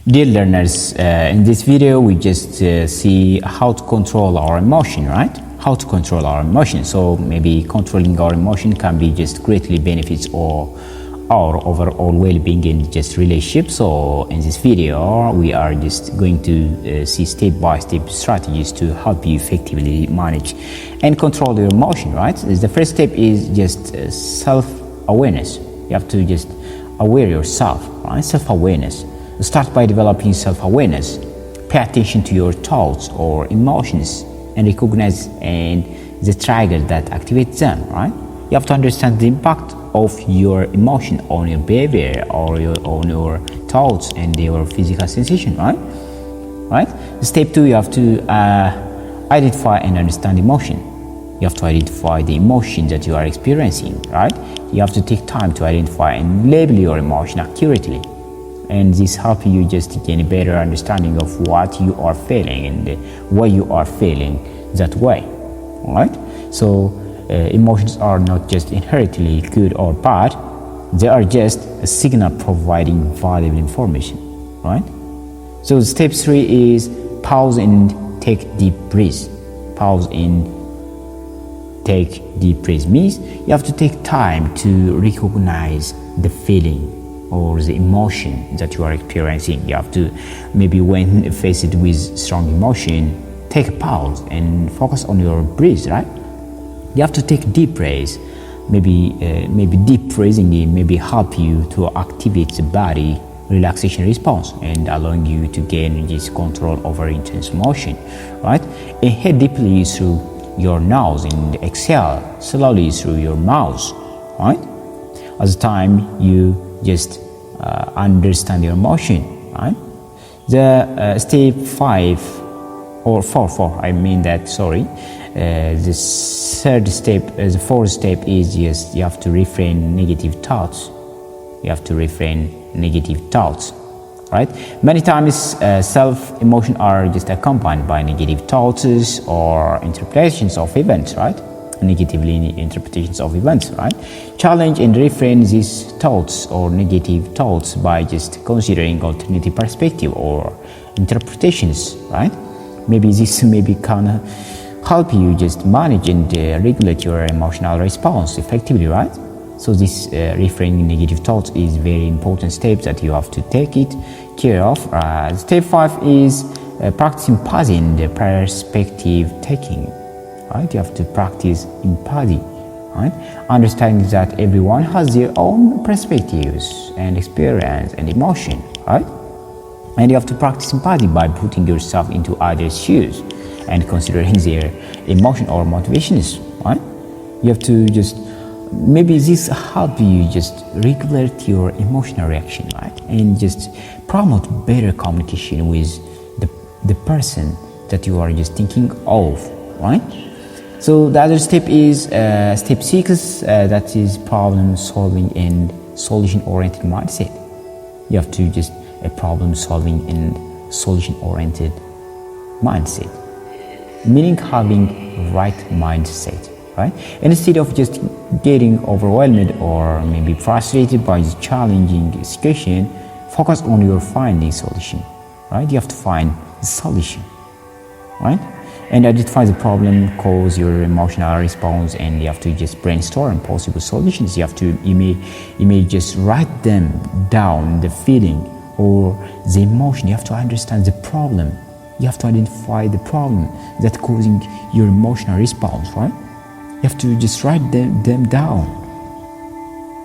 Dear learners, in this video we just see how to control our emotion, right? How to control our emotion. So maybe controlling our emotion can be just greatly benefits or our overall well-being in just relationship. So in this video we are just going to see step-by-step strategies to help you effectively manage and control your emotion, right? The first step is just self-awareness. You have to just aware yourself, right? Self-awareness. Start by developing self-awareness. Pay attention to your thoughts or emotions and recognize the trigger that activates them, right? You have to understand the impact of your emotion on your behavior or on your thoughts and your physical sensation, right? Right? Step 2, you have to identify and understand emotion. You have to identify the emotion that you are experiencing, right? You have to take time to identify and label your emotion accurately. And this helps you just gain a better understanding of what you are feeling and why you are feeling that way, right? So emotions are not just inherently good or bad, they are just a signal providing valuable information, right? So step 3 is pause and take deep breaths. Pause and take deep breaths means you have to take time to recognize the feeling or the emotion that you are experiencing. You have to, maybe when faced with strong emotion, take a pause and focus on your breath, right? You have to take deep breaths. Maybe deep breathing maybe help you to activate the body relaxation response and allowing you to gain this control over intense emotion, right? Inhale deeply through your nose and exhale slowly through your mouth, right? As the time you just understand your emotion, right? The step 5 or 4, I mean that, sorry. The third step, the fourth step is just you have to refrain negative thoughts. You have to refrain negative thoughts, right? Many times self-emotion are just accompanied by negative thoughts or interpretations of events, right? Negatively interpretations of events, right? Challenge and reframe these thoughts or negative thoughts by just considering alternative perspective or interpretations, right? Maybe this can help you just manage and regulate your emotional response effectively, right? So this reframing negative thoughts is very important step that you have to take it care of. Step 5 is practicing empathy and perspective taking. Right? You have to practice empathy, right? Understanding that everyone has their own perspectives and experience and emotion, right? And you have to practice empathy by putting yourself into others' shoes and considering their emotion or motivations, right? You have to just, maybe this help you just regulate your emotional reaction, right? And just promote better communication with the person that you are just thinking of, right? So the other step is step 6, that is problem solving and solution oriented mindset. You have to just a problem solving and solution oriented mindset, meaning having right mindset, right? Instead of just getting overwhelmed or maybe frustrated by the challenging situation, focus on your finding solution, right? You have to find the solution, right? And identify the problem, cause your emotional response, and you have to just brainstorm possible solutions. You may just write them down, the feeling or the emotion. You have to understand the problem. You have to identify the problem that's causing your emotional response, right? You have to just write them down.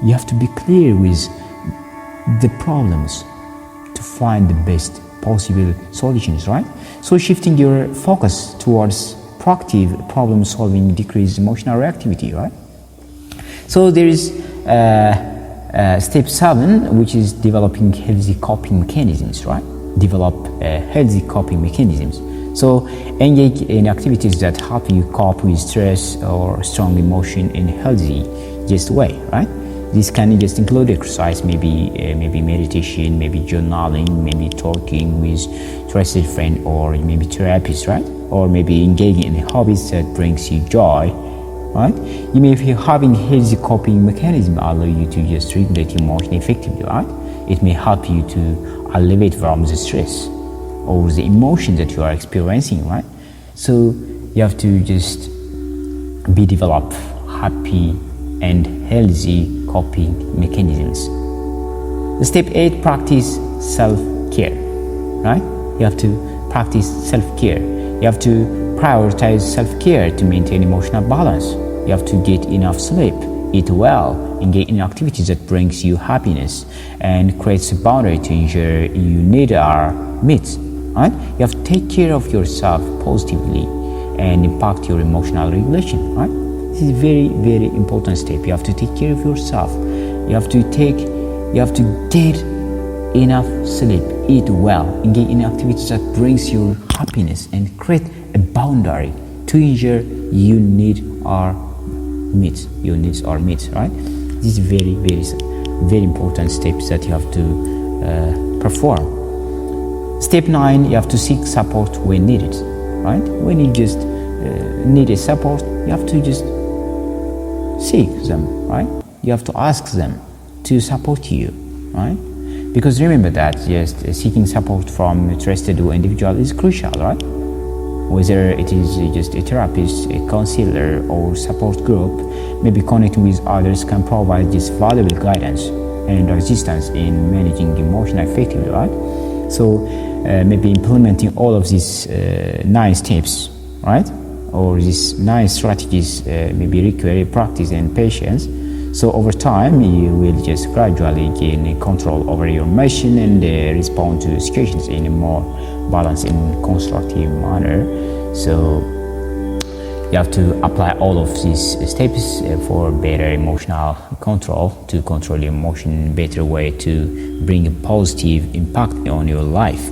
You have to be clear with the problems to find the best possible solutions, right? So shifting your focus towards proactive problem solving decreases emotional reactivity, right? So there is step 7, which is developing healthy coping mechanisms, right? Develop healthy coping mechanisms. So engage in activities that help you cope with stress or strong emotion in a healthy just way, right? This can just include exercise, maybe meditation, maybe journaling, maybe talking with trusted friend or maybe therapist, right? Or maybe engaging in hobbies that brings you joy, right? You may feel having healthy coping mechanism allow you to just regulate emotion effectively, right? it may help you to alleviate from the stress or the emotion that you are experiencing, right? So you have to just develop happy and healthy coping mechanisms. Step 8, practice self-care, right? You have to practice self-care. You have to prioritize self-care to maintain emotional balance. You have to get enough sleep, eat well, engage in activities that brings you happiness, and creates a boundary to ensure your needs are met, right? You have to take care of yourself positively and impact your emotional regulation, right? This is a very, very important step. You have to take care of yourself. You have to get enough sleep, eat well, engage in activities that brings you happiness, and create a boundary to ensure your needs are met. Your needs are met, right? This is very, very, very important steps that you have to perform. Step 9, you have to seek support when needed, right? When you just need a support, you have to just seek them, right? You have to ask them to support you, right? Because remember that just seeking support from a trusted individual is crucial, right? Whether it is just a therapist, a counselor, or support group, maybe connecting with others can provide this valuable guidance and assistance in managing emotion effectively, right? So maybe implementing all of these 9 steps, right? Or these 9 strategies maybe require practice and patience. So over time, you will just gradually gain control over your emotion and respond to situations in a more balanced and constructive manner. So you have to apply all of these steps for better emotional control, to control your emotion in a better way, to bring a positive impact on your life.